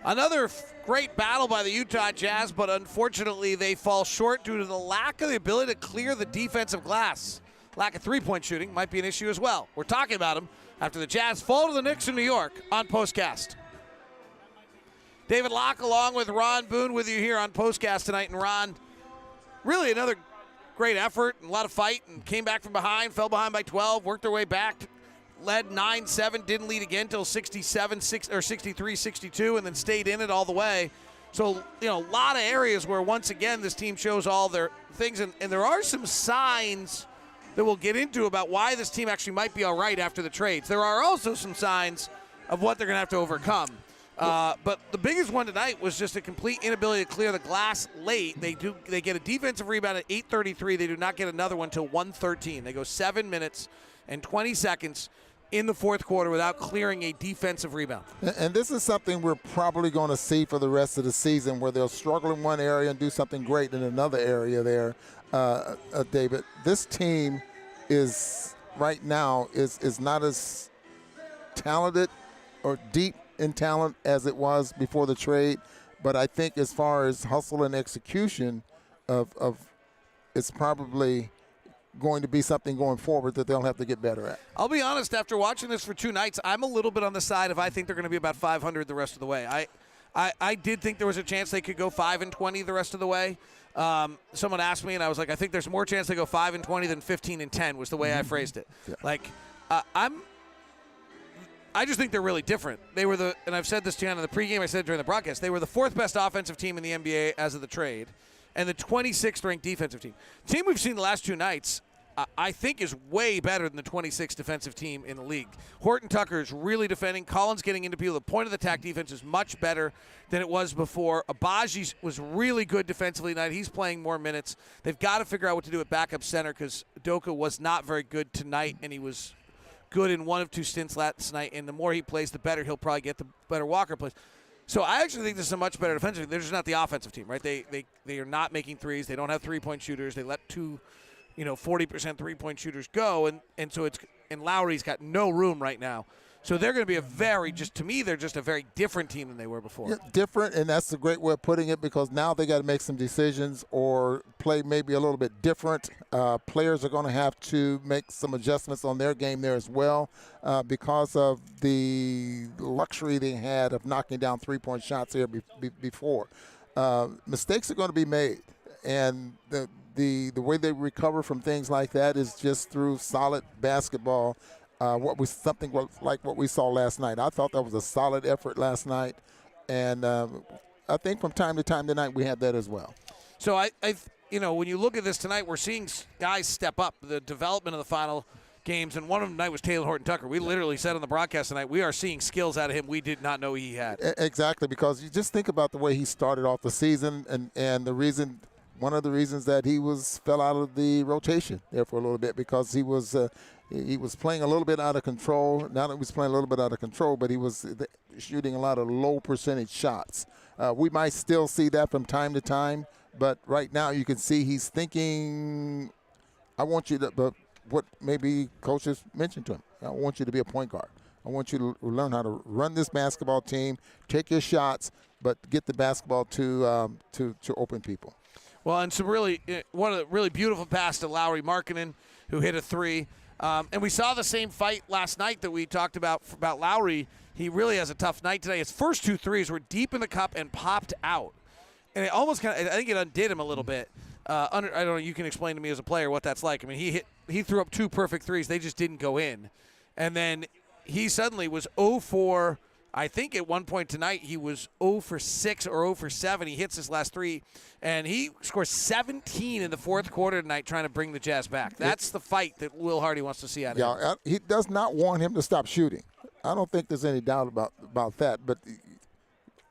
Another great battle by the Utah Jazz, but unfortunately they fall short due to the lack of the ability to clear the defensive glass. Lack of three-point shooting might be an issue as well. We're talking about them after the Jazz fall to the Knicks in New York on Postcast. David Locke along with Ron Boone with you here on Postcast tonight. And Ron, really another great effort and a lot of fight, and came back from behind, fell behind by 12, worked their way back, led 9-7, didn't lead again until 63-62, and then stayed in it all the way. So, a lot of areas where, once again, this team shows all their things, and there are some signs that we'll get into about why this team actually might be all right after the trades. There are also some signs of what they're going to have to overcome. But the biggest one tonight was just a complete inability to clear the glass late. They get a defensive rebound at 8:33. They do not get another one until 1:13. They go 7 minutes and 20 seconds in the fourth quarter without clearing a defensive rebound. And this is something we're probably going to see for the rest of the season, where they'll struggle in one area and do something great in another area there, David. This team is right now is not as talented or deep in talent as it was before the trade, but I think as far as hustle and execution of it's probably going to be something going forward that they'll have to get better at. I'll be honest, after watching this for 2 nights, I'm a little bit on the side of I think they're going to be about 500 the rest of the way. I did think there was a chance they could go 5-20 the rest of the way. Someone asked me, and I was like, I think there's more chance they go 5-20 than 15-10 was the way I phrased it. Yeah. I just think they're really different. They were and I've said this to you in the pregame, I said it during the broadcast, they were the 4th best offensive team in the NBA as of the trade, and the 26th ranked defensive team. The team we've seen the last 2 nights, I think, is way better than the 26th defensive team in the league. Horton Tucker is really defending. Collins getting into people. The point of the attack defense is much better than it was before. Abaji was really good defensively tonight. He's playing more minutes. They've got to figure out what to do at backup center, because Doka was not very good tonight, and he was good in 1 of 2 stints last night. And the more he plays, the better he'll probably get, the better Walker plays. So I actually think this is a much better defensive team. They're just not the offensive team, right? They are not making threes. They don't have three-point shooters. They let 40% three-point shooters go, and so Lauri's got no room right now. So they're going to be to me, they're just a very different team than they were before. Yeah, different, and that's a great way of putting it, because now they got to make some decisions or play maybe a little bit different. Players are going to have to make some adjustments on their game there as well, because of the luxury they had of knocking down three-point shots here before. Mistakes are going to be made, and the way they recover from things like that is just through solid basketball. What we saw last night. I thought that was a solid effort last night, and I think from time to time tonight we had that as well. So when you look at this tonight, we're seeing guys step up. The development of the final games, and one of them tonight was Talen Horton Tucker. We literally said on the broadcast tonight, we are seeing skills out of him we did not know he had. Exactly, because you just think about the way he started off the season, and the reason. One of the reasons that he fell out of the rotation there for a little bit, because he was playing a little bit out of control. Not that he was playing a little bit out of control, but he was shooting a lot of low percentage shots. We might still see that from time to time, but right now you can see he's thinking, I want you to, but what maybe coaches mentioned to him, I want you to be a point guard. I want you to learn how to run this basketball team, take your shots, but get the basketball to open people. Well, and one of the really beautiful pass to Lauri Markkanen, who hit a 3. And we saw the same fight last night that we talked about Lauri. He really has a tough night today. His first 2 threes were deep in the cup and popped out. And it almost I think it undid him a little bit. I don't know, you can explain to me as a player what that's like. I mean, he threw up 2 perfect threes. They just didn't go in. And then he suddenly was 0 for, I think at one point tonight he was 0 for 6 or 0 for 7. He hits his last 3, and he scores 17 in the fourth quarter tonight trying to bring the Jazz back. That's the fight that Will Hardy wants to see out of him. Yeah, he does not want him to stop shooting. I don't think there's any doubt about that, but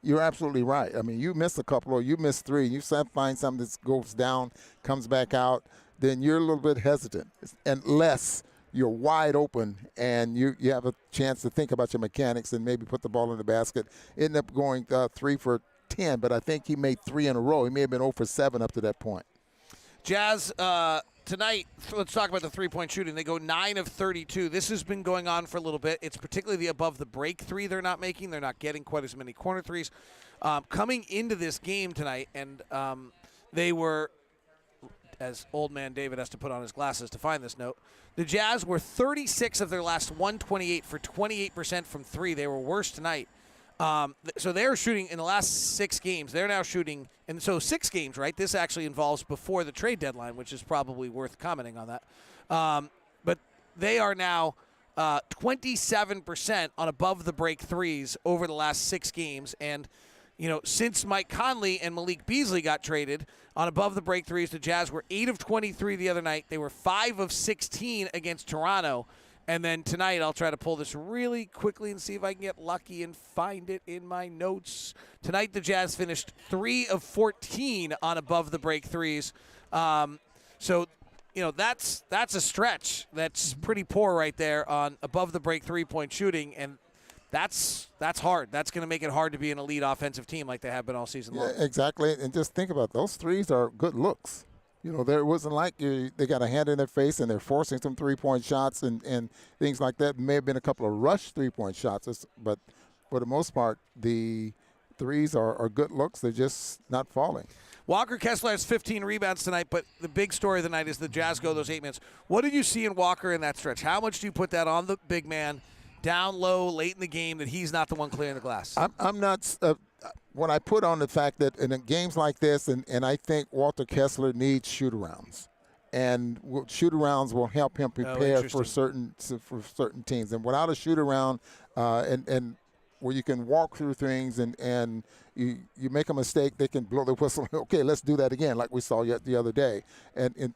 you're absolutely right. I mean, you miss a couple or you miss 3, you find something that goes down, comes back out, then you're a little bit hesitant, unless you're wide open and you have a chance to think about your mechanics and maybe put the ball in the basket. Ended up going 3 for 10, but I think he made 3 in a row. He may have been 0 for 7 up to that point. Jazz tonight, let's talk about the three-point shooting. They go 9 of 32. This has been going on for a little bit. It's particularly the above-the-break three they're not making. They're not getting quite as many corner threes. Coming into this game tonight, and they were, as old man David has to put on his glasses to find this note, the Jazz were 36 of their last 128 for 28% from three. They were worse tonight. So they're shooting in the last 6 games. They're now shooting, and so 6 games, right? This actually involves before the trade deadline, which is probably worth commenting on that. But they are now 27% on above the break threes over the last 6 games. And, you know, since Mike Conley and Malik Beasley got traded on above the break threes, the Jazz were 8 of 23 the other night. They were 5 of 16 against Toronto. And then tonight, I'll try to pull this really quickly and see if I can get lucky and find it in my notes. Tonight, the Jazz finished 3 of 14 on above the break threes. So, you know, that's a stretch. That's pretty poor right there on above the break 3-point shooting, and that's hard. That's going to make it hard to be an elite offensive team like they have been all season long. Yeah, exactly. And just think about it. Those threes are good looks. You know, there wasn't like they got a hand in their face and they're forcing some three-point shots and things like that. May have been a couple of rush three-point shots, but for the most part, the threes are good looks. They're just not falling. Walker Kessler has 15 rebounds tonight, but the big story of the night is the Jazz go those 8 minutes. What did you see in Walker in that stretch? How much do you put that on the big man down low late in the game that he's not the one clearing the glass? I'm not what I put on the fact that in games like this, and I think Walter Kessler needs shoot-arounds. And shoot-arounds will help him prepare for certain teams. And without a shoot-around and where you can walk through things and you make a mistake, they can blow the whistle. Okay, let's do that again, like we saw the other day. And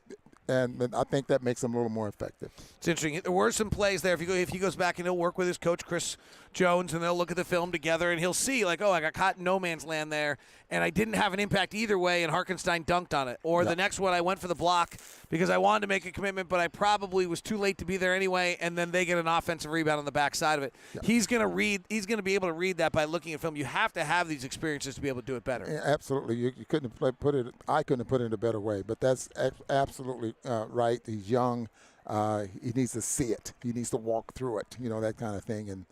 I think that makes him a little more effective. It's interesting. There were some plays there. If he goes back and he'll work with his coach, Chris Jones, and they'll look at the film together, and he'll see, like, oh, I got caught in no man's land there, and I didn't have an impact either way, and Hartenstein dunked on it. Or the next one, I went for the block because I wanted to make a commitment, but I probably was too late to be there anyway, and then they get an offensive rebound on the backside of it. Yeah. He's going to be able to read that by looking at film. You have to have these experiences to be able to do it better. Yeah, absolutely. You couldn't have put it. I couldn't have put it in a better way, but that's absolutely right. He's young. He needs to see it. He needs to walk through it, you know, that kind of thing. And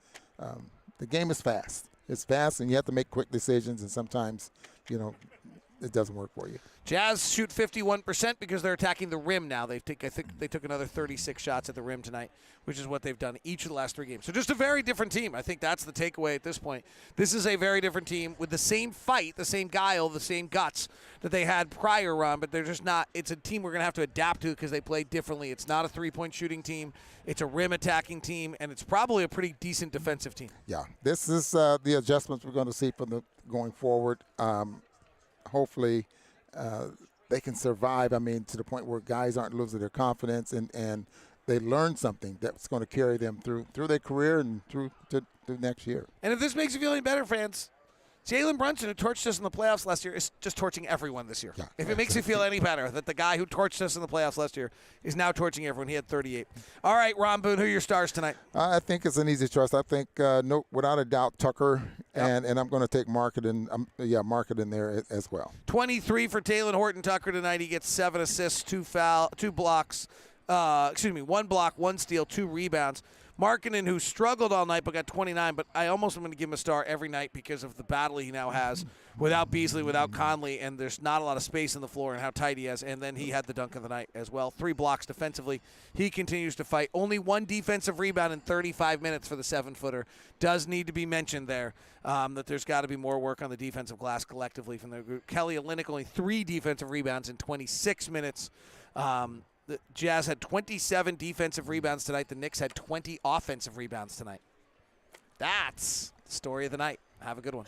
the game is fast. It's fast, and you have to make quick decisions, and sometimes, you know, it doesn't work for you. Jazz shoot 51% because they're attacking the rim now. I think they took another 36 shots at the rim tonight, which is what they've done each of the last 3 games. So just a very different team. I think that's the takeaway at this point. This is a very different team with the same fight, the same guile, the same guts that they had prior run, but they're just not. It's a team we're going to have to adapt to because they play differently. It's not a 3-point shooting team. It's a rim attacking team, and it's probably a pretty decent defensive team. Yeah, this is the adjustments we're going to see from going forward. Hopefully they can survive, I mean, to the point where guys aren't losing their confidence and they learn something that's going to carry them through their career and through next year. And if this makes you feel any better, fans, Jalen Brunson, who torched us in the playoffs last year, is just torching everyone this year. Yeah, if it makes you feel any better that the guy who torched us in the playoffs last year is now torching everyone. He had 38. All right, Ron Boone, who are your stars tonight? I think it's an easy choice. I think, without a doubt, Tucker, and I'm going to take Markkanen. Markkanen there as well. 23 for Talen Horton Tucker tonight. He gets 7 assists, 2 blocks. 1 block, 1 steal, 2 rebounds. Markkanen, who struggled all night but got 29, but I almost am going to give him a star every night because of the battle he now has without Beasley, without Conley, and there's not a lot of space in the floor and how tight he is. And then he had the dunk of the night as well. 3 blocks defensively. He continues to fight. Only 1 defensive rebound in 35 minutes for the 7-footer. Does need to be mentioned there that there's got to be more work on the defensive glass collectively from the group. Kelly Olynyk, only 3 defensive rebounds in 26 minutes. The Jazz had 27 defensive rebounds tonight. The Knicks had 20 offensive rebounds tonight. That's the story of the night. Have a good one.